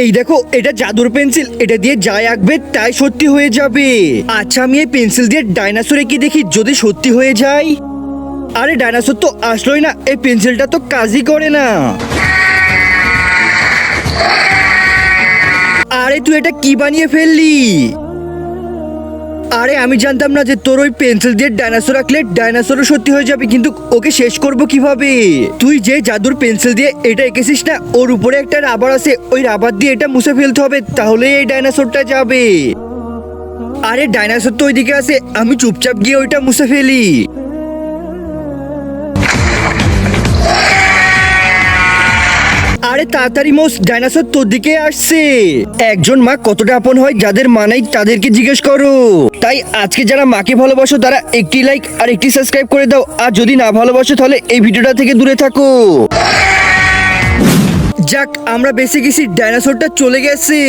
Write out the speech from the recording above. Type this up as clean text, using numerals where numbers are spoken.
এই দেখো, এটা জাদুর পেন্সিল, এটা দিয়ে যাই আঁকবে তাই সত্যি হয়ে যাবে। আচ্ছা, আমি এই পেন্সিল দিয়ে ডাইনোসর এঁকে দেখি যদি সত্যি হয়ে যায়। আরে ডাইনোসর তো আসলোই না, এই পেন্সিলটা তো কাজই করে না। আরে তুই এটা কি বানিয়ে ফেললি? আরে আমি জানতাম না যে তোর ওই পেন্সিল দিয়ে ডাইনোসর আঁকলে ডাইনোসরও সত্যি হয়ে যাবে, কিন্তু ওকে শেষ করব কিভাবে? তুই যে জাদুর পেন্সিল দিয়ে এটা এঁকেছিস না, ওর উপরে একটা রাবার আছে, ওই রাবার দিয়ে এটা মুছে ফেলতে হবে, তাহলে এই ডাইনোসরটা যাবে। আরে ডাইনোসর তো ওইদিকে আছে, আমি চুপচাপ গিয়ে ওইটা মুছে ফেলি। আরে তাড়াতাড়ি মোস, ডাইনোসর তোর দিকে আসছে। একজন মা কতটা আপন হয়, যাদের মা নাই তাদেরকে জিজ্ঞেস করো। তাই আজকে যারা মাকে ভালোবাসো তারা একটি লাইক আর একটি সাবস্ক্রাইব করে দাও, আর যদি না ভালোবাসো তাহলে এই ভিডিওটা থেকে দূরে থাকো। যাক, আমরা বেঁচে গেছি, ডাইনোসরটা চলে গেছে।